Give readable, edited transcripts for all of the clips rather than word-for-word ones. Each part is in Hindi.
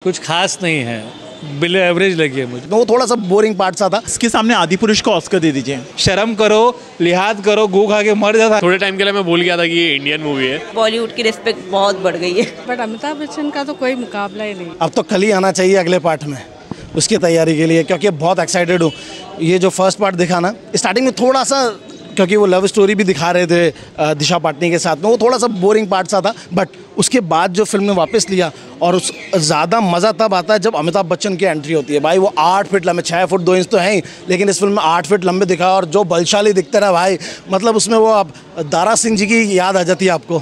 कुछ खास नहीं है, बिलो एवरेज लगी है मुझे। वो थोड़ा सा बोरिंग पार्ट सा था। इसके सामने आदिपुरुष को ऑस्कर दे दीजिए। शर्म करो, लिहाज करो, गू खा के मर जाता। थोड़े टाइम के लिए मैं भूल गया था कि ये इंडियन मूवी है। बॉलीवुड की रिस्पेक्ट बहुत बढ़ गई है, बट अमिताभ बच्चन का तो कोई मुकाबला ही नहीं। अब तो कल ही आना चाहिए अगले पार्ट में उसकी तैयारी के लिए, क्योंकि बहुत एक्साइटेड हूँ। ये जो फर्स्ट पार्ट दिखा ना, स्टार्टिंग में थोड़ा सा, क्योंकि वो लव स्टोरी भी दिखा रहे थे दिशा पाटनी के साथ में, वो थोड़ा सा बोरिंग पार्ट सा था। बट उसके बाद जो फिल्म ने वापस लिया, और उस ज़्यादा मज़ा तब आता है जब अमिताभ बच्चन की एंट्री होती है। भाई वो 8 फीट लंबे, 6 फुट 2 इंच तो हैं ही, लेकिन इस फिल्म में 8 फीट लंबे दिखा, और जो बलशाली दिखते रहे भाई, मतलब उसमें वो आप दारा सिंह जी की याद आ जाती है आपको,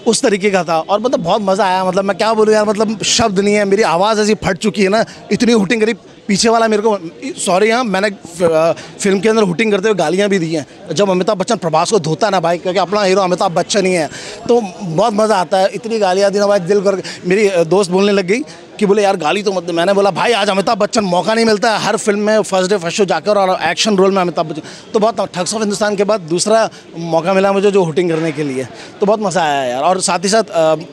उस तरीके का था। और मतलब बहुत मज़ा आया। मतलब मैं क्या बोलूँ यार, मतलब शब्द नहीं है, मेरी आवाज़ ऐसी फट चुकी है ना, इतनी हुटिंग करी। पीछे वाला मेरे को, सॉरी हाँ, मैंने फिल्म के अंदर हुटिंग करते हुए गालियाँ भी दी हैं जब अमिताभ बच्चन प्रभास को धोता है ना भाई, क्योंकि अपना हीरो अमिताभ बच्चन ही है, तो बहुत मज़ा आता है। इतनी गालियाँ दी ना भाई, दिल कर। मेरी दोस्त बोलने लग गई कि बोले यार गाली तो मत। मैंने बोला भाई आज अमिताभ बच्चन, मौका नहीं मिलता है हर फिल्म में फर्स्ट डे फर्स्ट शो जाकर और एक्शन रोल में अमिताभ बच्चन, तो बहुत ठग्स ऑफ हिंदुस्तान के बाद दूसरा मौका मिला मुझे जो हुटिंग करने के लिए, तो बहुत मज़ा आया यार। और साथ ही साथ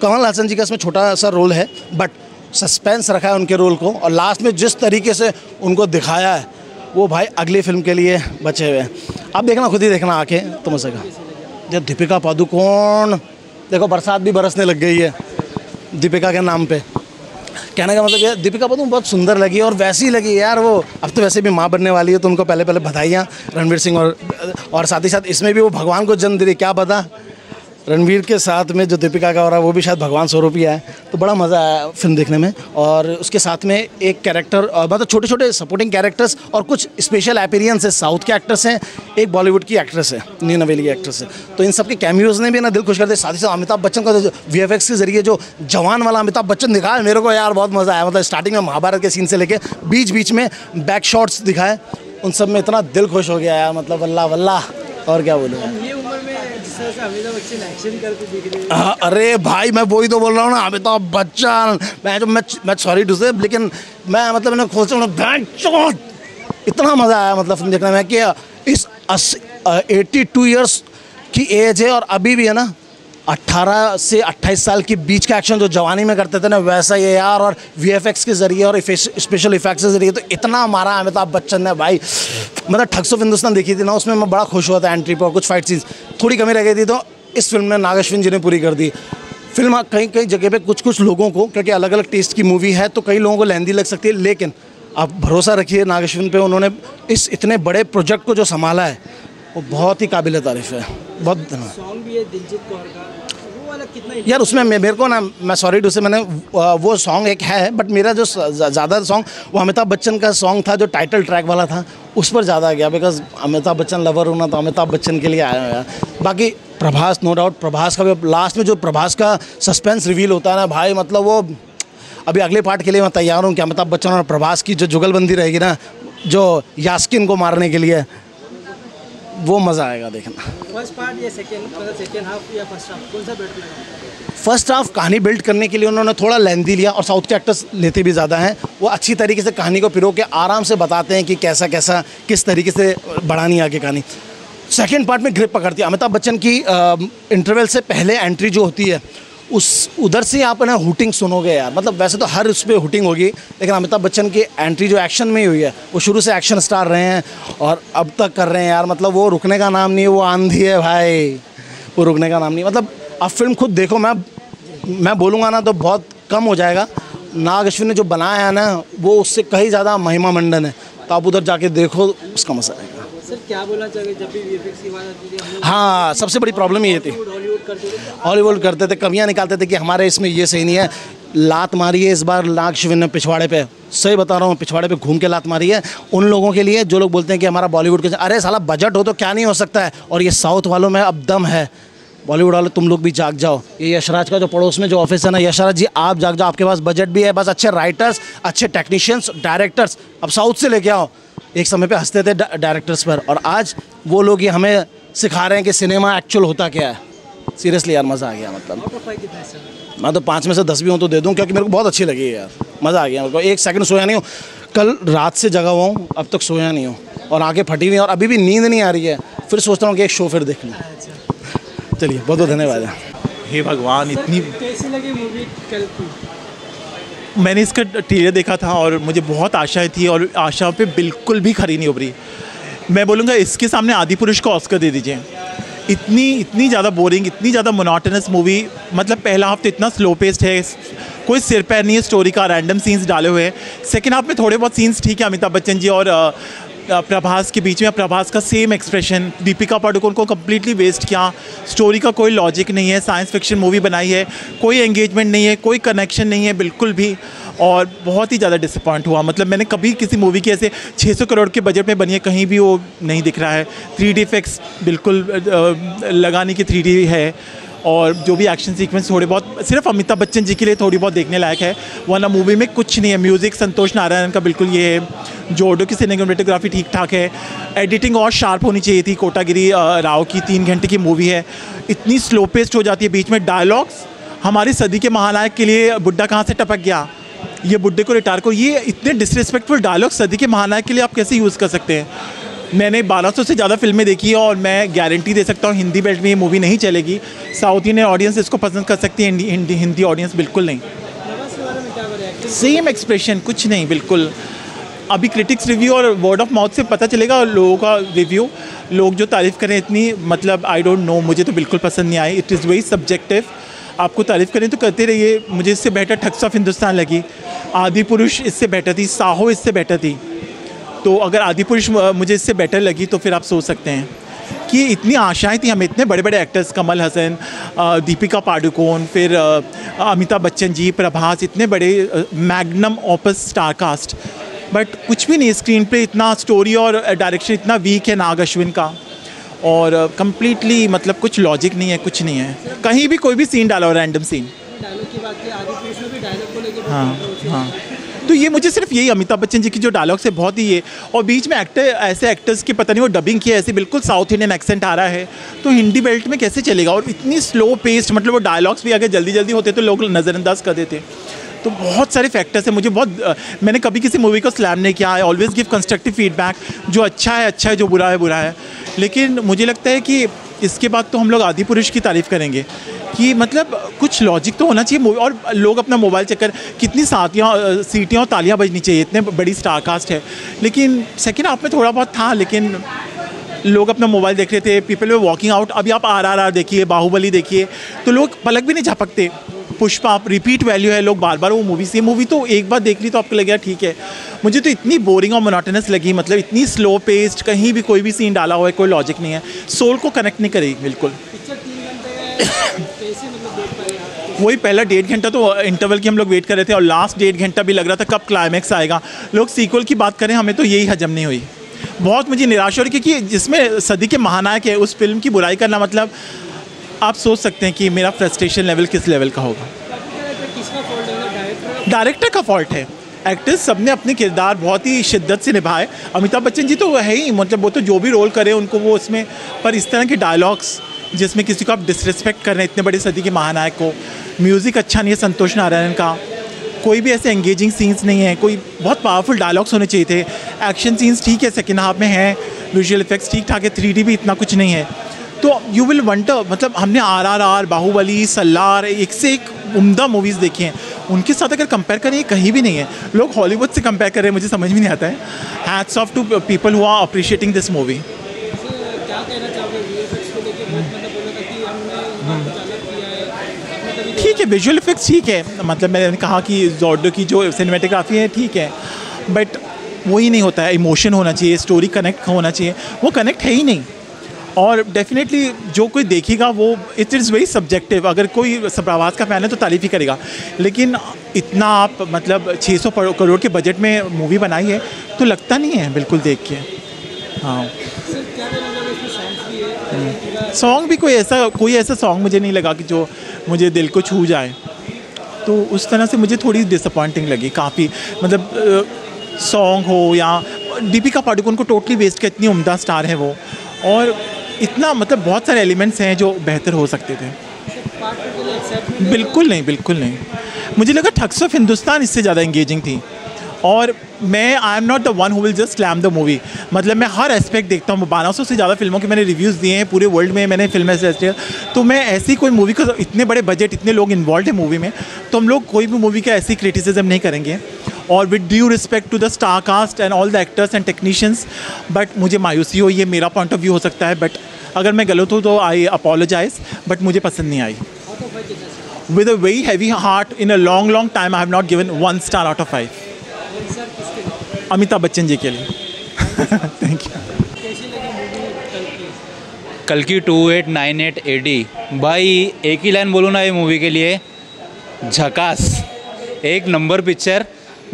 कमल हासन जी का इसमें छोटा सा रोल है, बट सस्पेंस रखा है उनके रोल को, और लास्ट में जिस तरीके से उनको दिखाया है वो भाई अगली फिल्म के लिए बचे हुए हैं। आप देखना, खुद ही देखना आके, तो मज़े का। जब दीपिका पादुकोण, देखो बरसात भी बरसने लग गई है दीपिका के नाम पे। कहने का मतलब ये, दीपिका पादुकोण बहुत सुंदर लगी और वैसी लगी यार वो। अब तो वैसे भी माँ बनने वाली है, तो उनको पहले पहले बधाइयाँ रणवीर सिंह, और साथ ही साथ इसमें भी वो भगवान को जन्म दे रही, क्या पता रणवीर के साथ में जो दीपिका का हो रहा है वो भी शायद भगवान स्वरूप ही है। तो बड़ा मज़ा आया फिल्म देखने में। और उसके साथ में एक कैरेक्टर, मतलब छोटे छोटे सपोर्टिंग कैरेक्टर्स और कुछ स्पेशल अपीयरेंस है। साउथ के एक्टर्स हैं, एक बॉलीवुड की एक्ट्रेस है, नीना नवेली की एक्ट्रेस है, तो इन सब के कैमियोज़ ने भी ना दिल खुश कर दिया। साथ ही साथ अमिताभ बच्चन का जो VFX के जरिए जो जवान वाला अमिताभ बच्चन दिखाया, मेरे को यार बहुत मज़ा आया। मतलब स्टार्टिंग में महाभारत के सीन से लेके बीच बीच में बैक शॉट्स दिखाए, उन सब में इतना दिल खुश हो गया यार, मतलब वल्लाह वल्लाह, और क्या बोलूँ। हाँ, अरे भाई मैं वही तो बोल रहा हूँ ना, अमिताभ बच्चन, मैं सॉरी टू से, लेकिन मैं मतलब मैंने खोल से इतना मज़ा आया मतलब फिल्म देखने में कि इस 82 इयर्स की एज है, और अभी भी है ना 18 से 28 साल के बीच का एक्शन जो जवानी में करते थे ना, वैसा ये यार। और VFX के ज़रिए और स्पेशल इफेक्ट्स के ज़रिए तो इतना मारा अमिताभ बच्चन ने भाई। मतलब ठग्स ऑफ हिंदुस्तान देखी थी ना, उसमें मैं बड़ा खुश हुआ था एंट्री पर, और कुछ फाइट सीन्स थोड़ी कमी रह गई थी, तो इस फिल्म में नागेश्विन जी ने पूरी कर दी। फिल्म कहीं कहीं जगह पे कुछ लोगों को, क्योंकि अलग अलग टेस्ट की मूवी है तो कई लोगों को लेंदी लग सकती है, लेकिन आप भरोसा रखिए नागेश्विन पे, उन्होंने इस इतने बड़े प्रोजेक्ट को जो संभाला है वो बहुत ही काबिल तारीफ़ है। बहुत सॉन्ग भी है दिलजीत कौर का, वो वाला कितना यार उसमें मेरे को ना, मैं सॉरी टू से, मैंने वो सॉन्ग एक है, बट मेरा जो ज़्यादा सॉन्ग वो अमिताभ बच्चन का सॉन्ग था जो टाइटल ट्रैक वाला था, उस पर ज़्यादा गया, बिकॉज अमिताभ बच्चन लवर हूँ ना, तो अमिताभ बच्चन के लिए आया हूँ यार। बाकी प्रभास, नो डाउट, प्रभास का भी लास्ट में जो प्रभास का सस्पेंस रिवील होता है ना भाई, मतलब वो अभी अगले पार्ट के लिए मैं तैयार हूँ कि अमिताभ बच्चन और प्रभास की जो जुगलबंदी रहेगी ना, जो यास्किन को मारने के लिए, वो मज़ा आएगा देखना। फर्स्ट पार्ट या सेकेंड हाफ या फर्स्ट हाफ, कौन सा बेटर लगा? फर्स्ट हाफ कहानी बिल्ड करने के लिए उन्होंने थोड़ा लेंथी लिया, और साउथ के एक्टर्स लेते भी ज़्यादा हैं, वो अच्छी तरीके से कहानी को पिरो के आराम से बताते हैं कि कैसा कैसा किस तरीके से बढ़ानी आगे कहानी। सेकेंड पार्ट में ग्रिप पकड़ती है। अमिताभ बच्चन की इंटरवल से पहले एंट्री जो होती है, उधर से आप ना हुटिंग सुनोगे यार। मतलब वैसे तो हर उस पर हुटिंग होगी, लेकिन अमिताभ बच्चन की एंट्री जो एक्शन में ही हुई है, वो शुरू से एक्शन स्टार रहे हैं और अब तक कर रहे हैं यार। मतलब वो रुकने का नाम नहीं है, वो आंधी है भाई, वो रुकने का नाम नहीं। मतलब आप फिल्म खुद देखो, मैं बोलूँगा ना तो बहुत कम हो जाएगा। नाग अश्विन ने जो बनाया है ना, वो उससे कहीं ज़्यादा महिमा मंडन है, तो आप उधर जाके देखो, उसका मज़ा आएगा। सर क्या बोलना चाहिए, जब भी VFX की बात आती थी, हाँ सबसे बड़ी प्रॉब्लम ये थी, हॉलीवुड करते थे, कमियाँ निकालते थे कि हमारे इसमें ये सही नहीं है। लात मारी है इस बार नाग अश्विन ने पिछवाड़े पे, सही बता रहा हूँ, पिछवाड़े पे घूम के लात मारी है उन लोगों के लिए जो लोग बोलते हैं कि हमारा बॉलीवुड के, अरे साला बजट हो तो क्या नहीं हो सकता है, और ये साउथ वालों में अब दम है। बॉलीवुड वाले तुम लोग भी जाग जाओ। ये यशराज का जो पड़ोस में जो ऑफिस है ना, यशराज जी आप जाग जाओ, आपके पास बजट भी है, बस अच्छे राइटर्स, अच्छे टेक्नीशियंस, डायरेक्टर्स अब साउथ से लेके आओ। एक समय पे हंसते थे डायरेक्टर्स पर, और आज वो लोग ये हमें सिखा रहे हैं कि सिनेमा एक्चुअल होता क्या है। सीरियसली यार मज़ा आ गया। मतलब मैं तो 5 में से 10 भी हूँ तो दे दूँ, क्योंकि मेरे को बहुत अच्छी लगी है यार, मज़ा आ गया। मेरे को एक सेकंड सोया नहीं हूँ, कल रात से जगा हुआ हूँ, अब तक सोया नहीं हूँ, और आंखें फटी हुई हैं, और अभी भी नींद नहीं आ रही है। फिर सोचता हूँ कि एक शो फिर देख लूँ। चलिए बहुत बहुत धन्यवाद। हे भगवान, इतनी कैसी लगी मूवी कल की? मैंने इसका ट्रेलर देखा था और मुझे बहुत आशाएं थी और आशाओं पे बिल्कुल भी खरी नहीं उभरी। मैं बोलूँगा इसके सामने आदिपुरुष को ऑस्कर दे दीजिए। इतनी ज़्यादा बोरिंग, इतनी ज़्यादा मोनोटोनस मूवी। मतलब पहला हाफ तो इतना स्लो पेस्ड है, कोई सिर पैर नहीं है स्टोरी का, रैंडम सीन्स डाले हुए हैं। सेकेंड हाफ में थोड़े बहुत सीन्स ठीक है, अमिताभ बच्चन जी और प्रभास के बीच में, प्रभास का सेम एक्सप्रेशन, दीपिका पादुकोण को कम्प्लीटली वेस्ट किया। स्टोरी का कोई लॉजिक नहीं है, साइंस फिक्शन मूवी बनाई है, कोई एंगेजमेंट नहीं है, कोई कनेक्शन नहीं है बिल्कुल भी, और बहुत ही ज़्यादा डिसअपॉइंट हुआ। मतलब मैंने कभी किसी मूवी की ऐसे 600 करोड़ के बजट में बनी है, कहीं भी वो नहीं दिख रहा है। 3D इफेक्ट्स बिल्कुल लगाने की 3D है, और जो भी एक्शन सीक्वेंस थोड़े बहुत सिर्फ अमिताभ बच्चन जी के लिए थोड़ी बहुत देखने लायक है, वरना मूवी में कुछ नहीं है। म्यूज़िक संतोष नारायण का बिल्कुल ये है, जोडो की सिनेमेटोग्राफी ठीक ठाक है, एडिटिंग और शार्प होनी चाहिए थी। कोटागिरी राव की 3 घंटे की मूवी है, इतनी स्लो पेस्ट हो जाती है। बीच में डायलॉग्स, हमारी सदी के महानायक के लिए बुड्ढा कहाँ से टपक गया, ये बुड्ढे को रिटायर को, ये इतने डिसरिस्पेक्टफुल डायलॉग सदी के महानायक के लिए आप कैसे यूज़ कर सकते हैं। मैंने 1200 से ज़्यादा फिल्में देखी है और मैं गारंटी दे सकता हूँ हिंदी बेल्ट में ये मूवी नहीं चलेगी। साउथ इंडियन ऑडियंस इसको पसंद कर सकती है, हिंदी ऑडियंस बिल्कुल नहीं। सेम एक्सप्रेशन, कुछ नहीं बिल्कुल। अभी क्रिटिक्स रिव्यू और वर्ड ऑफ माउथ से पता चलेगा लोगों का रिव्यू, लोग जो तारीफ़ करें इतनी, मतलब आई डोंट नो, मुझे तो बिल्कुल पसंद नहीं आई। It is very subjective. आपको तारीफ़ करें तो करते रहिए। मुझे इससे बेटर ठग्स ऑफ हिंदुस्तान लगी, आदिपुरुष इससे बेटर थी, साहो इससे बेटर थी। तो अगर आदिपुरुष मुझे इससे बेटर लगी तो फिर आप सोच सकते हैं कि इतनी आशाएं थी हमें, इतने बड़े बड़े एक्टर्स, कमल हसन, दीपिका पादुकोण, फिर अमिताभ बच्चन जी, प्रभास, इतने बड़े magnum opus star cast, but कुछ भी नहीं स्क्रीन पे। इतना स्टोरी और डायरेक्शन इतना वीक है नाग अश्विन का, और कम्प्लीटली मतलब कुछ लॉजिक नहीं है, कुछ नहीं है। कहीं भी कोई भी सीन डाला हो, रैंडम सीन। डायलॉग की बात की, आदिपुरुष में भी डायलॉग को लेकर हाँ। तो ये मुझे सिर्फ यही अमिताभ बच्चन जी की जो डायलॉग्स है बहुत ही ये, और बीच में ऐसे एक्टर्स की पता नहीं वो डबिंग की है, ऐसे बिल्कुल साउथ इंडियन एक्सेंट आ रहा है, तो हिंदी बेल्ट में कैसे चलेगा। और इतनी स्लो पेस्ट, मतलब वो डायलॉग्स भी अगर जल्दी जल्दी होते तो लोग नज़रअंदाज कर देते। तो बहुत सारे फैक्टर्स हैं। मुझे बहुत, मैंने कभी किसी मूवी को स्लैम नहीं किया, I always give constructive feedback. जो अच्छा है, जो बुरा है। लेकिन मुझे लगता है कि इसके बाद तो हम लोग आदिपुरुष की तारीफ़ करेंगे कि मतलब कुछ लॉजिक तो होना चाहिए मूवी। और लोग अपना मोबाइल चेक कर, कितनी सीटियाँ और तालियाँ बजनी चाहिए, इतने बड़ी स्टार कास्ट है। लेकिन सेकेंड हाफ में थोड़ा बहुत था, लेकिन लोग अपना मोबाइल देख रहे थे, पीपल वे वॉकिंग आउट। अभी आप RRR देखिए, बाहुबली देखिए, तो लोग पलक भी नहीं झपकते। पुष्पा, आप रिपीट वैल्यू है, लोग बार बार वो मूवी से, मूवी तो एक बार देख ली तो आपको लगेगा ठीक है। मुझे तो इतनी बोरिंग और मोनोटोनस लगी, मतलब इतनी स्लो पेस्ड, कहीं भी कोई भी सीन डाला हुआ है, कोई लॉजिक नहीं है, सोल को कनेक्ट नहीं करेगी बिल्कुल। वही पहला 1.5 घंटा तो इंटरवल की हम लोग वेट कर रहे थे, और लास्ट 1.5 घंटा भी लग रहा था कब क्लाइमैक्स आएगा। लोग सीक्वल की बात करें, हमें तो यही हजम नहीं हुई। बहुत मुझे निराशा हो रही, क्योंकि जिसमें सदी के महानायक है उस फिल्म की बुराई करना, मतलब आप सोच सकते हैं कि मेरा फ्रस्ट्रेशन लेवल किस लेवल का होगा। डायरेक्टर का फॉल्ट है। एक्टर्स सबने अपने किरदार बहुत ही शिद्दत से निभाए। अमिताभ बच्चन जी तो है ही, मतलब वो तो जो भी रोल करे उनको वो उसमें, पर इस तरह के डायलॉग्स जिसमें किसी को आप डिसरिस्पेक्ट कर रहे हैं, इतने बड़े सदी के महानायक को, म्यूज़िक अच्छा नहीं है संतोष नारायण का, कोई भी ऐसे एंगेजिंग सीन्स नहीं है, कोई बहुत पावरफुल डायलॉग्स होने चाहिए थे। एक्शन सीन्स ठीक है, सेकेंड हाफ में है, विजुअल इफेक्ट्स ठीक ठाक है, 3D भी इतना कुछ नहीं है। तो यू विल वंडर, मतलब हमने RRR, बाहुबली, सल्लार, एक से एक उम्दा मूवीज़ देखी हैं, उनके साथ अगर कंपेयर करें, ये कहीं भी नहीं है। लोग हॉलीवुड से कंपेयर कर रहे हैं, मुझे समझ में नहीं आता है। Hats off to people who are appreciating this movie. क्या कहना चाहोगे VFX को लेकर? मतलब बोला था कि हमने कुछ अलग किया है। ठीक है, विजुअल इफेक्ट्स ठीक है, मतलब मैंने कहा कि जोडो की जो सिनेमेटोग्राफी है ठीक है, बट वही नहीं होता है। इमोशन होना चाहिए, स्टोरी कनेक्ट होना चाहिए, वो कनेक्ट है ही नहीं। और डेफिनेटली जो कोई देखेगा वो, इट इज़ वेरी सब्जेक्टिव। अगर कोई प्रभास का फ़ैन है तो तारीफ़ ही करेगा, लेकिन इतना आप मतलब 600 करोड़ के बजट में मूवी बनाई है तो लगता नहीं है बिल्कुल देख के। हाँ, सॉन्ग भी कोई ऐसा सॉन्ग मुझे नहीं लगा कि जो मुझे दिल को छू जाए, तो उस तरह से मुझे थोड़ी डिसअपॉइंटिंग लगी काफ़ी। मतलब सॉन्ग हो या दीपिका पादुकोण को टोटली वेस्ट किया, इतनी उम्दा स्टार है वो, और इतना मतलब बहुत सारे एलिमेंट्स हैं जो बेहतर हो सकते थे। बिल्कुल नहीं। मुझे लगा ठग्स ऑफ हिंदुस्तान इससे ज़्यादा एंगेजिंग थी, और मैं I am not the one who will just slam the movie. मतलब मैं हर एस्पेक्ट देखता हूँ। 1200 से ज़्यादा फिल्मों के मैंने रिव्यूज़ दिए हैं, पूरे वर्ल्ड में मैंने फिल्में से। तो मैं ऐसी कोई मूवी का, इतने बड़े बजट, इतने लोग इन्वॉल्व है मूवी में, तो हम लोग कोई भी मूवी का ऐसी क्रिटिसिज्म नहीं करेंगे। और with due respect to the star cast and all the actors and technicians, but मुझे मायूसी हो, ये मेरा पॉइंट ऑफ व्यू हो सकता है, बट अगर मैं गलत हूँ तो आई अपोलोजाइज, बट मुझे पसंद नहीं आई। With a very heavy heart, in a long time, I have not given 1 star out of 5. Amitabh Bachchan जी के लिए। Thank you. कल की 2898 AD भाई, एक ही लाइन बोलूँ ना ये मूवी के लिए, झकास, एक नंबर पिक्चर।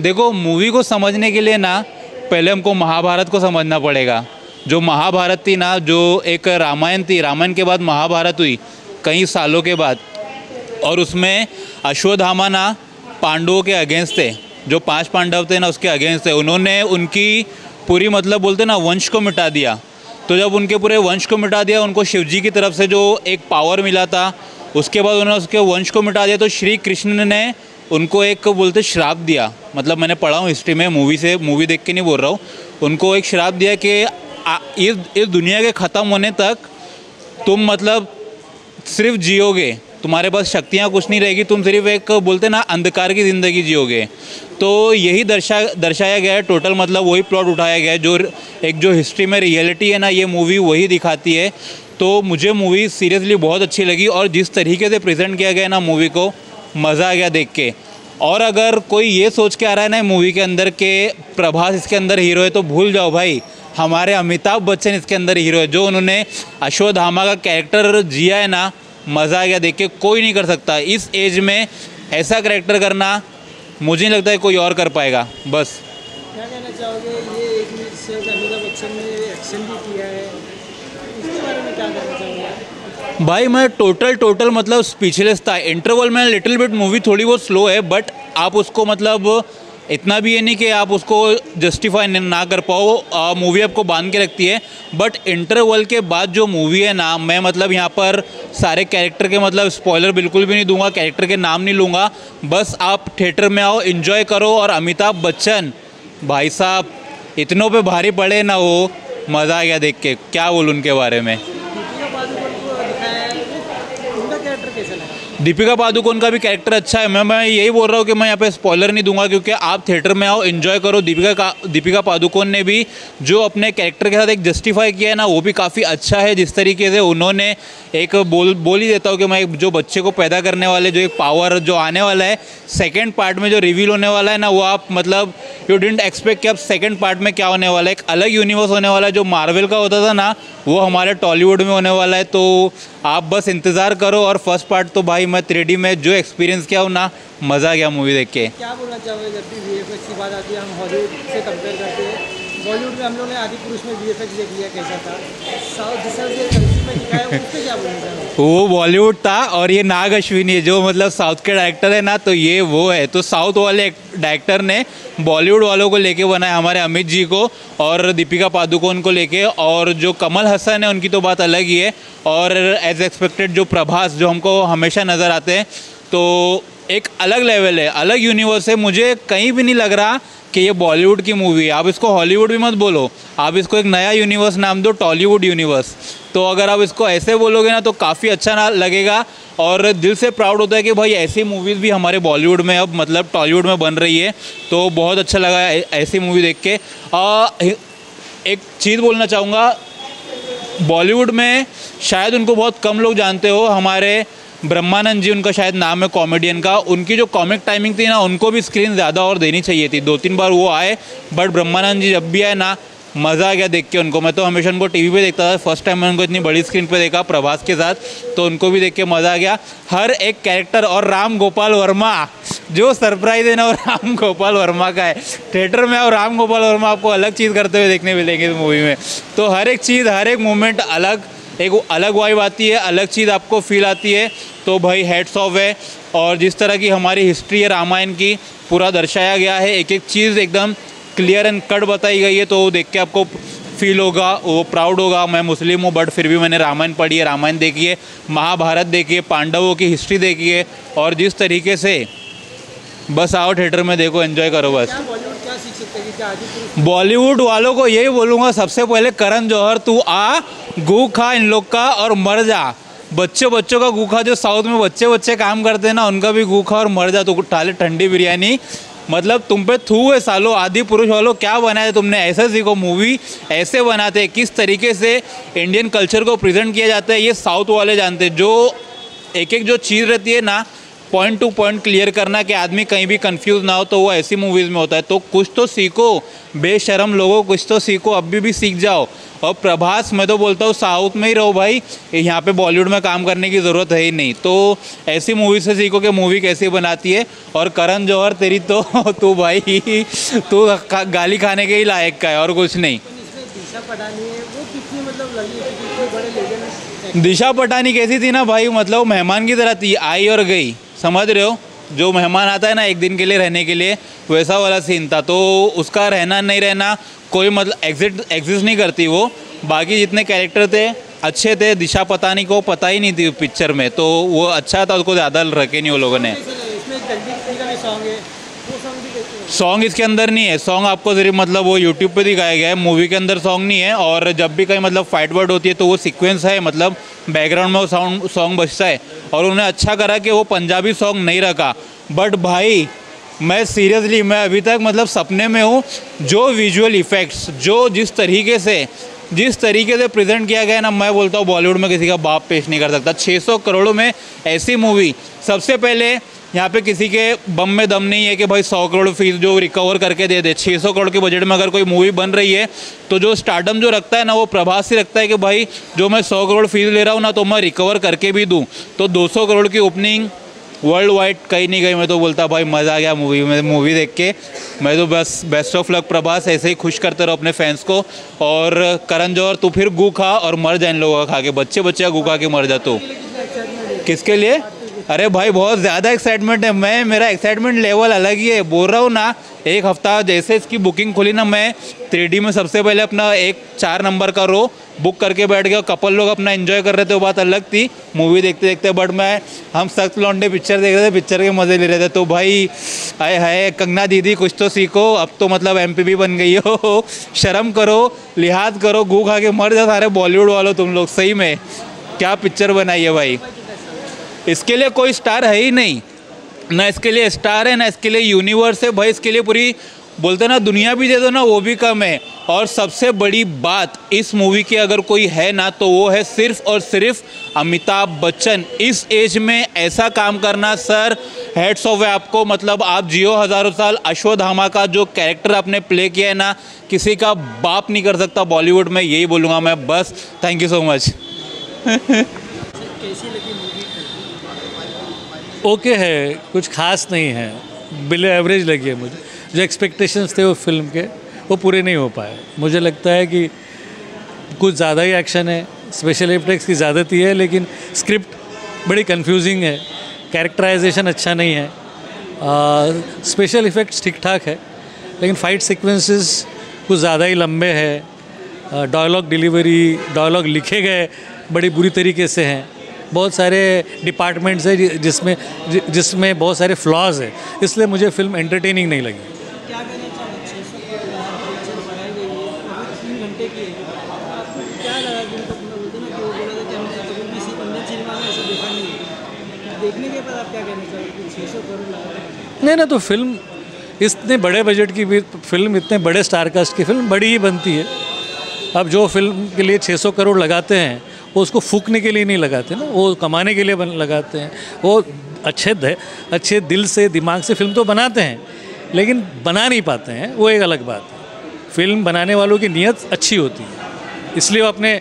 देखो, मूवी को समझने के लिए ना पहले हमको महाभारत को समझना पड़ेगा। जो महाभारत थी ना, जो एक रामायण थी, रामायण के बाद महाभारत हुई कई सालों के बाद, और उसमें अश्वत्थामा ना पांडवों के अगेंस्ट थे। जो 5 पांडव थे ना उसके अगेंस्ट थे। उन्होंने उनकी पूरी, मतलब बोलते ना, वंश को मिटा दिया। तो जब उनके पूरे वंश को मिटा दिया, उनको शिवजी की तरफ से जो एक पावर मिला था, उसके बाद उन्होंने उसके वंश को मिटा दिया। तो श्री कृष्ण ने उनको एक बोलते श्राप दिया। मतलब मैंने पढ़ा हूँ हिस्ट्री में, मूवी देख के नहीं बोल रहा हूँ। उनको एक श्राप दिया कि इस दुनिया के ख़त्म होने तक तुम मतलब सिर्फ जियोगे, तुम्हारे पास शक्तियाँ कुछ नहीं रहेगी, तुम सिर्फ एक बोलते ना अंधकार की ज़िंदगी जियोगे। तो यही दर्शाया गया है टोटल। मतलब वही प्लॉट उठाया गया है, जो हिस्ट्री में रियलिटी है ना, ये मूवी वही दिखाती है। तो मुझे मूवी सीरियसली बहुत अच्छी लगी, और जिस तरीके से प्रेजेंट किया गया ना मूवी को, मज़ा आ गया देख के। और अगर कोई ये सोच के आ रहा है ना मूवी के अंदर के प्रभास इसके अंदर हीरो है, तो भूल जाओ भाई, हमारे अमिताभ बच्चन इसके अंदर हीरो है। जो उन्होंने अश्वत्थामा का कैरेक्टर जिया है ना, मज़ा आ गया देख के। कोई नहीं कर सकता इस एज में ऐसा कैरेक्टर करना, मुझे नहीं लगता है कोई और कर पाएगा। बस क्या कहना चाहोगे, ये एक मिनट से अमिताभ बच्चन ने एक्शन भी किया है, इसके बारे में क्या कहना चाहोगे? भाई मैं टोटल मतलब स्पीचलेस था। इंटरवल में लिटिल बिट मूवी थोड़ी बहुत स्लो है, बट आप उसको मतलब इतना भी ये नहीं कि आप उसको जस्टिफाई ना कर पाओ। मूवी आपको बांध के रखती है, बट इंटरवल के बाद जो मूवी है ना, मैं मतलब यहाँ पर सारे कैरेक्टर के मतलब स्पॉइलर बिल्कुल भी नहीं दूंगा, कैरेक्टर के नाम नहीं लूँगा। बस आप थिएटर में आओ, एंजॉय करो। और अमिताभ बच्चन भाई साहब इतनों पे भारी पड़े ना, वो मज़ा आ गया देख के। क्या बोलूँ उनके बारे में। दीपिका पादुकोण को दिखाया है, उनका कैरेक्टर कैसा लगा? दीपिका पादुकोण का भी कैरेक्टर अच्छा है। मैं यही बोल रहा हूँ कि मैं यहाँ पे स्पॉइलर नहीं दूंगा, क्योंकि आप थिएटर में आओ, एंजॉय करो। दीपिका पादुकोण ने भी जो अपने कैरेक्टर के साथ एक जस्टिफाई किया है ना, वो भी काफ़ी अच्छा है। जिस तरीके से उन्होंने एक बोल ही देता हूँ कि मैं जो बच्चे को पैदा करने वाले जो एक पावर जो आने वाला है सेकेंड पार्ट में, जो रिवील होने वाला है ना, वो आप मतलब यू डिडंट एक्सपेक्ट कि अब सेकेंड पार्ट में क्या होने वाला है। एक अलग यूनिवर्स होने वाला है। जो मार्वल का होता था ना, वो हमारे टॉलीवुड में होने वाला है। तो आप बस इंतज़ार करो। और फर्स्ट पार्ट तो भाई मैं 3D में जो एक्सपीरियंस किया हूँ ना, मज़ा आ गया मूवी देख के। क्या बोलना चाहोगे, जब भी VFX की बात आती है, हम हॉलीवुड से कंपेयर करते हैं, बॉलीवुड में हम लोग ने आदि पुरुष में VFX देख लिया कैसा था, साउथ जिस तरह से कंट्री में दिखाया, उस पर क्या बोलना चाहोगे? वो बॉलीवुड था, और ये नाग अश्विनी है जो मतलब साउथ के डायरेक्टर है ना, तो ये वो है। तो साउथ वाले डायरेक्टर ने बॉलीवुड वालों को लेके बनाया, हमारे अमित जी को और दीपिका पादुकोण को लेके। और जो कमल हसन है, उनकी तो बात अलग ही है। और एज एक्सपेक्टेड जो प्रभास, जो हमको हमेशा नज़र आते हैं, तो एक अलग लेवल है, अलग यूनिवर्स है। मुझे कहीं भी नहीं लग रहा कि ये बॉलीवुड की मूवी है। आप इसको हॉलीवुड भी मत बोलो, आप इसको एक नया यूनिवर्स नाम दो, टॉलीवुड यूनिवर्स। तो अगर आप इसको ऐसे बोलोगे ना, तो काफ़ी अच्छा ना लगेगा। और दिल से प्राउड होता है कि भाई ऐसी मूवीज़ भी हमारे बॉलीवुड में अब मतलब टॉलीवुड में बन रही है। तो बहुत अच्छा लगा ऐसी मूवी देख के। एक चीज़ बोलना चाहूँगा, बॉलीवुड में शायद उनको बहुत कम लोग जानते हो, हमारे ब्रह्मानंद जी, उनका शायद नाम है कॉमेडियन का। उनकी जो कॉमिक टाइमिंग थी ना, उनको भी स्क्रीन ज़्यादा और देनी चाहिए थी। 2-3 बार वो आए, बट ब्रह्मानंद जी जब भी आए ना, मज़ा आ गया देख के उनको। मैं तो हमेशा उनको टीवी पे देखता था, फर्स्ट टाइम मैं उनको इतनी बड़ी स्क्रीन पे देखा प्रभास के साथ, तो उनको भी देख के मज़ा आ गया। हर एक कैरेक्टर, और राम गोपाल वर्मा जो सरप्राइज है ना, वो राम गोपाल वर्मा का है। थिएटर में और राम गोपाल वर्मा आपको अलग चीज़ करते हुए देखने मिलेंगे इस मूवी में। तो हर एक चीज़, हर एक मोमेंट अलग, एक अलग वाइब आती है, अलग चीज़ आपको फील आती है। तो भाई हैट्स ऑफ है। और जिस तरह की हमारी हिस्ट्री है रामायण की, पूरा दर्शाया गया है, एक एक चीज़ एकदम क्लियर एंड कट बताई गई है। तो देख के आपको फील होगा, वो प्राउड होगा। मैं मुस्लिम हूँ, बट फिर भी मैंने रामायण पढ़ी है, रामायण देखी है, महाभारत देखी है, पांडवों की हिस्ट्री देखी है। और जिस तरीके से, बस आओ थिएटर में देखो, एंजॉय करो बस। क्या बॉलीवुड क्या सीख सकते हैं कि क्या आदि पुरुष बॉलीवुड वालों को यही बोलूँगा, सबसे पहले करण जौहर तू आ, गू खा इन लोग का और मर जा। बच्चों का गू खा, जो साउथ में बच्चे काम करते हैं ना, उनका भी गू खा और मर जा। तो टाले ठंडी बिरयानी, मतलब तुम पे थू है सालों। आदि पुरुष वालों क्या बनाया तुमने? ऐसे सीखो, मूवी ऐसे बनाते हैं, किस तरीके से इंडियन कल्चर को प्रेजेंट किया जाता है ये साउथ वाले जानते हैं। जो एक जो चीज़ रहती है ना, पॉइंट टू पॉइंट क्लियर करना कि आदमी कहीं भी कंफ्यूज ना हो, तो वो ऐसी मूवीज़ में होता है। तो कुछ तो सीखो बेशरम लोगों, कुछ तो सीखो, अभी भी सीख जाओ। और प्रभास, मैं तो बोलता हूँ साउथ में ही रहो भाई, यहाँ पे बॉलीवुड में काम करने की ज़रूरत है ही नहीं। तो ऐसी मूवी से सीखो कि मूवी कैसी बनाती है। और करण जौहर तेरी तो तू भाई तू गाली खाने के ही लायक का है और कुछ नहीं। इसमें दिशा पटानी है, वो कितनी मतलब लगी है, कितने बड़े लेजेंड। दिशा पटानी कैसी थी ना भाई, मतलब मेहमान की तरह थी, आई और गई, समझ रहे हो? जो मेहमान आता है ना एक दिन के लिए रहने के लिए, वैसा वाला सीन था। तो उसका रहना नहीं रहना कोई मतलब एग्जिस्ट नहीं करती वो। बाकी जितने कैरेक्टर थे अच्छे थे। दिशा पटानी को पता ही नहीं थी पिक्चर में, तो वो अच्छा था, उसको ज़्यादा रखे नहीं वो लोगों ने। इसमें रणबीर सिंह का भी सॉन्ग है, वो सॉन्ग भी कैसे है? सॉन्ग इसके अंदर नहीं है। सॉन्ग आपको सिर्फ मतलब वो यूट्यूब पे दिखाया गया है, मूवी के अंदर सॉन्ग नहीं है। और जब भी कहीं मतलब फाइट वर्ड होती है तो वो सीक्वेंस है, मतलब बैकग्राउंड में वो सॉन्ग बजता है। और उन्होंने अच्छा करा कि वो पंजाबी सॉन्ग नहीं रखा। बट भाई मैं सीरियसली, मैं अभी तक मतलब सपने में हूँ। जो विजुअल इफ़ेक्ट्स, जो जिस तरीके से प्रेजेंट किया गया है ना, मैं बोलता हूँ बॉलीवुड में किसी का बाप पेश नहीं कर सकता। 600 करोड़ में ऐसी मूवी, सबसे पहले यहाँ पे किसी के बम में दम नहीं है कि भाई 100 करोड़ फीस जो रिकवर करके दे दे। 600 करोड़ के बजट में अगर कोई मूवी बन रही है तो जो स्टार्डम जो रखता है ना, वो प्रभास से रखता है कि भाई जो मैं 100 करोड़ फीस ले रहा हूँ ना, तो मैं रिकवर करके भी दूँ। तो 200 करोड़ की ओपनिंग वर्ल्ड वाइड कहीं नहीं गई। मैं तो बोलता भाई मज़ा आ गया मूवी देख के। मैं तो बस बेस्ट ऑफ लक प्रभास, ऐसे ही खुश करते रहो अपने फैंस को। और करण जौहर तू फिर गू खा और मर जा इन लोगों का खा के, बच्चे का गू खा के मर जा तू। किसके लिए? अरे भाई बहुत ज़्यादा एक्साइटमेंट है। मेरा एक्साइटमेंट लेवल अलग ही है, बोल रहा हूँ ना। एक हफ्ता जैसे इसकी बुकिंग खुली ना, मैं 3D में सबसे पहले अपना एक 4 नंबर का रो बुक करके बैठ गया। कपल लोग अपना एंजॉय कर रहे थे, वो बात अलग थी मूवी देखते देखते। बट हम सख्त लौंडे पिक्चर देख रहे थे, पिक्चर के मज़े ले रहे थे। तो भाई आए हाय कंगना दीदी, कुछ तो सीखो। अब तो मतलब MP बन गई हो, शर्म करो, लिहाज करो, गू खा के मर जा सारे बॉलीवुड वालों तुम लोग। सही में क्या पिक्चर बनाई है भाई। इसके लिए कोई स्टार है ही नहीं, ना इसके लिए स्टार है ना इसके लिए यूनिवर्स है भाई। इसके लिए पूरी बोलते ना दुनिया भी दे दो ना, वो भी कम है। और सबसे बड़ी बात इस मूवी की अगर कोई है ना, तो वो है सिर्फ और सिर्फ अमिताभ बच्चन। इस एज में ऐसा काम करना सर, हेड्स ऑफ है आपको। मतलब आप जियो हज़ारों साल। अश्वत्थामा का जो कैरेक्टर आपने प्ले किया है ना, किसी का बाप नहीं कर सकता बॉलीवुड में, यही बोलूँगा मैं बस। Thank you so much. कैसी लगी मूवी? ओके है, कुछ खास नहीं है, बिलो एवरेज लगी है मुझे। जो एक्सपेक्टेशंस थे वो फिल्म के, वो पूरे नहीं हो पाए। मुझे लगता है कि कुछ ज़्यादा ही एक्शन है, स्पेशल इफेक्ट्स की ज़्यादती है, लेकिन स्क्रिप्ट बड़ी कंफ्यूजिंग है, कैरेक्टराइजेशन अच्छा नहीं है, स्पेशल इफ़ेक्ट्स ठीक ठाक है, लेकिन फ़ाइट सीक्वेंसेस कुछ ज़्यादा ही लंबे हैं। डायलॉग डिलीवरी, डायलॉग लिखे गए बड़ी बुरी तरीके से हैं। बहुत सारे डिपार्टमेंट्स हैं जिसमें बहुत सारे फ्लॉज है, इसलिए मुझे फिल्म एंटरटेनिंग नहीं लगी। क्या कहना चाहिए? 600 पिक्चर बनाई गई है, अभी 3 घंटे की है। आपको क्या लगा कि मतलब बोलते ना कि वो बोला था कि हमने कभी भी इंडियन सिनेमा में ऐसा देखा नहीं है। देखने के बाद आप क्या कहना चाहोगे? 600 करोड़ लगा नहीं ना, तो फिल्म इतने बड़े बजट की भी फिल्म, इतने बड़े स्टारकास्ट की फिल्म बड़ी ही बनती है। अब जो फिल्म के लिए 600 करोड़ लगाते हैं, वो उसको फूकने के लिए नहीं लगाते ना, वो कमाने के लिए लगाते हैं। वो अच्छे दिल से, दिमाग से फिल्म तो बनाते हैं, लेकिन बना नहीं पाते हैं, वो एक अलग बात है। फिल्म बनाने वालों की नीयत अच्छी होती है, इसलिए वो अपने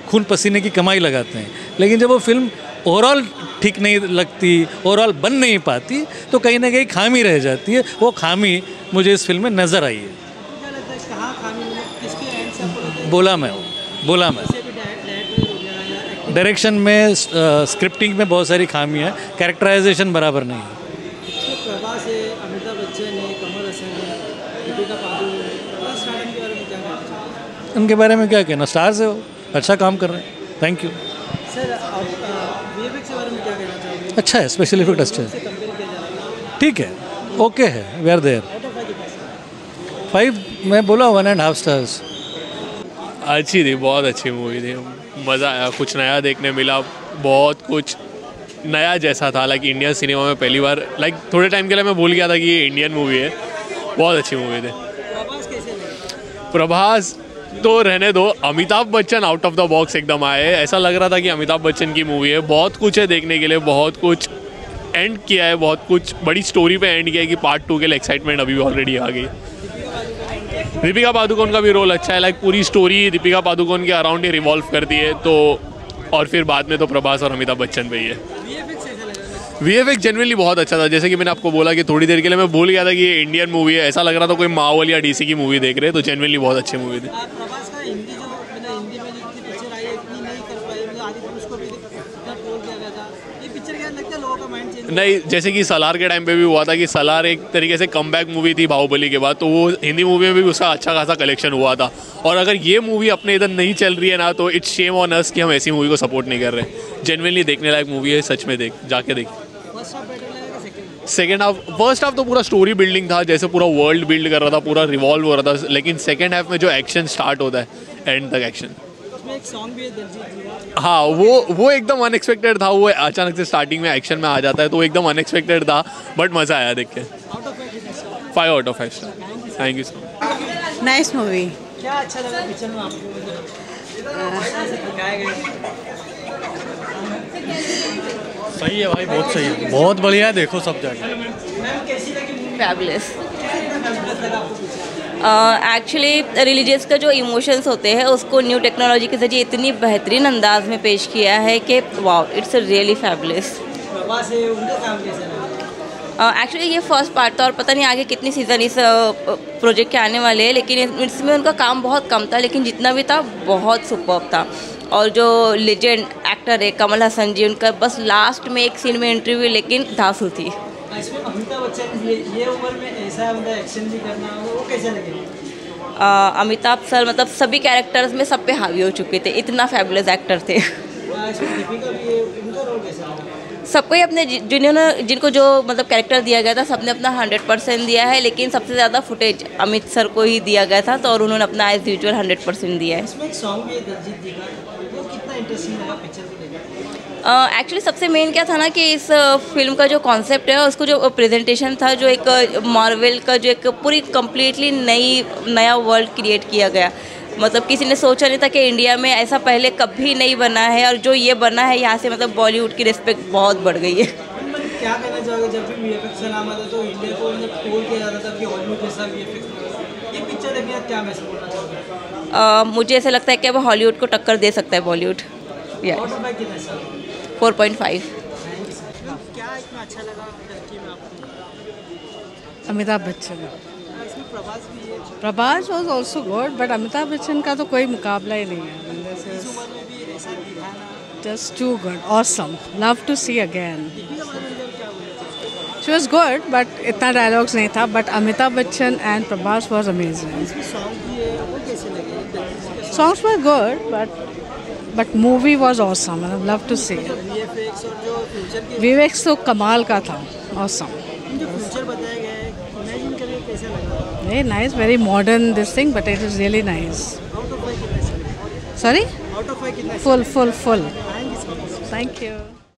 खून पसीने की कमाई लगाते हैं। लेकिन जब वो फिल्म ओवरऑल ठीक नहीं लगती, ओवरऑल बन नहीं पाती, तो कहीं ना कहीं खामी रह जाती है। वो खामी मुझे इस फिल्म में नज़र आई है। क्या लगता है कहाँ खामी मिली? किसके एंड से आपको लगता है? बोला मैं जैसे भी डायरेक्टर हो गया या एक्टिंग, डायरेक्शन में, स्क्रिप्टिंग में बहुत सारी खामी है, कैरेक्टराइजेशन बराबर नहीं है। इसमें प्रभास है, अमिताभ बच्चन है, कमल हसन है, दीपिका पादुकोण है। प्लस स्टार्टिंग के बारे में क्या कहना चाहिए? उनके बारे में क्या कहना, स्टार्स है वो, अच्छा काम कर रहे हैं। Thank you. सर आप VFX के बारे में क्या कहना चाहोगे? अच्छा है, स्पेशल इफेक्ट अच्छा है, कंपेयर किया जा रहा है, ठीक है, ओके है, we are there. Out of 5 कितना? 5 मैं बोला 1.5 स्टार्स। अच्छी थी, बहुत अच्छी मूवी थी, मज़ा आया, कुछ नया देखने मिला, बहुत कुछ नया जैसा था। लाइक इंडियन सिनेमा में पहली बार, लाइक थोड़े टाइम के लिए मैं भूल गया था कि ये इंडियन मूवी है। बहुत अच्छी मूवी थी। प्रभास तो रहने दो, Amitabh Bachchan out of the box एकदम आए। ऐसा लग रहा था कि अमिताभ बच्चन की मूवी है। बहुत कुछ है देखने के लिए, बहुत कुछ एंड किया है, बहुत कुछ बड़ी स्टोरी पे एंड किया है कि पार्ट 2 के लिए एक्साइटमेंट अभी भी ऑलरेडी आ गई। दीपिका पादुकोण का भी रोल अच्छा है। लाइक पूरी स्टोरी दीपिका पादुकोण के अराउंड ही रिवॉल्व करती है। तो और फिर बाद में तो प्रभास और अमिताभ बच्चन पे ही है। VFX जनरली बहुत अच्छा था। जैसे कि मैंने आपको बोला कि थोड़ी देर के लिए मैं भूल गया था कि ये इंडियन मूवी है। ऐसा लग रहा था कोई मार्वल या DC की मूवी देख रहे हैं। तो जनरली बहुत अच्छी मूवी थी। प्रभास का हिंदी जो हिंदी में जो पिक्चर आई है इतनी नहीं कर पाई, आदिपुरुष को भी इतना ट्रोल किया गया था। ये पिक्चर क्या लगता है लोगों का माइंड चेंज? नहीं, जैसे कि सलार के टाइम पे भी हुआ था कि सलार एक तरीके से कमबैक मूवी थी बाहुबली के बाद, तो वो हिंदी मूवी में भी उसका अच्छा खासा कलेक्शन हुआ था। और अगर ये मूवी अपने इधर नहीं चल रही है ना, तो इट्स शेम ऑन अस कि हम ऐसी मूवी को सपोर्ट नहीं कर रहे। जेन्युइनली देखने लायक मूवी है, सच में जाके देख। सेकेंड हाफ, फर्स्ट हाफ तो पूरा स्टोरी बिल्डिंग था, जैसे पूरा वर्ल्ड बिल्ड कर रहा था, पूरा रिवॉल्व हो रहा था। लेकिन सेकेंड हाफ में जो एक्शन स्टार्ट होता है एंड तक एक्शन, उसमें एक सॉन्ग भी है दिलजीत जी का। हाँ, वो एकदम अनएक्सपेक्टेड था। वो अचानक से स्टार्टिंग में एक्शन में आ जाता है, तो वो एकदम अनएक्सपेक्टेड था, बट मज़ा आया देख के। 5 out of 5 star. Thank you so much. Nice movie. क्या अच्छा लगा पिक्चर में आपको? दिखाए गए सही है भाई, बहुत सही है, बहुत बढ़िया है, देखो सब जाके। फैबुलस। एक्चुअली रिलीजियस का जो इमोशंस होते हैं उसको न्यू टेक्नोलॉजी के जरिए इतनी बेहतरीन अंदाज में पेश किया है कि wow, it's really fabulous. Prabhas है, उनका काम कैसा लगा? एक्चुअली ये फर्स्ट पार्ट था और पता नहीं आगे कितनी सीज़न इस प्रोजेक्ट के आने वाले हैं, लेकिन इसमें उनका काम बहुत कम था, लेकिन जितना भी था बहुत सुपर्ब था। और जो लेजेंड एक्टर है कमल हसन जी, उनका बस लास्ट में एक सीन में इंटरव्यू हुई, लेकिन धांसू थी। इसमें अमिताभ बच्चन ये उम्र में ऐसा मतलब एक्शन भी करना, वो कैसे लगे? अमिताभ सर मतलब सभी कैरेक्टर्स में सब पे हावी हो चुके थे, इतना फैबुलस एक्टर थे। इसमें दीपिका भी है, उनका रोल कैसा लगा? सबको ही अपने जिनको जो मतलब कैरेक्टर दिया गया था, सबने अपना 100% दिया है, लेकिन सबसे ज़्यादा फुटेज अमित सर को ही दिया गया था, तो और उन्होंने अपना एज यूजुअल 100% दिया है। इसमें एक सॉन्ग भी है दिलजीत जी का, वो कितना इंटरेस्टिंग लगा पिक्चर को लेकर? एक्चुअली सबसे मेन क्या था ना कि इस फिल्म का जो कॉन्सेप्ट है, उसको जो प्रेजेंटेशन था, जो एक मार्वल का जो एक पूरी कम्प्लीटली नया वर्ल्ड क्रिएट किया गया। मतलब किसी ने सोचा नहीं था कि इंडिया में ऐसा पहले कभी नहीं बना है, और जो ये बना है यहाँ से मतलब बॉलीवुड की रिस्पेक्ट बहुत बढ़ गई है। क्या कहना चाहोगे, जब भी VFX का नाम आता तो इंडिया को मतलब ट्रोल किया जाता था कि हॉलीवुड जैसा VFX, ये पिक्चर देखने आप क्या मैसेज बोलना चाहोगे? मुझे ऐसा लगता है कि अब हॉलीवुड को टक्कर दे सकता है बॉलीवुड। 4.5। क्या इतना अच्छा लगा लड़की में आपको? अमिताभ बच्चन। इसमें प्रभास भी है। Prabhas was also good, but Amitabh Bachchan का तो कोई मुकाबला ही नहीं है। इस उम्र में भी ऐसा दिखाना, just too good, awesome, love to see again. Deepika Padukone क्या बोलना? शी वॉज गुड, बट इतना डायलॉग्स नहीं था, but Amitabh Bachchan and Prabhas was amazing. इसमें सॉन्ग भी है, वो कैसे लगे? Songs were good, but movie was awesome, I love to see. VFX और जो फ्यूचर के VFX तो कमाल का था, ऑसम। जो फ्यूचर बताया गया है, इमेजिन करिए कैसा लगा? Very nice, very modern this thing, but it is really nice. Out of 5 कितना? Sorry? आउट ऑफ 5 कितना? Full. Thank you so much. Thank you.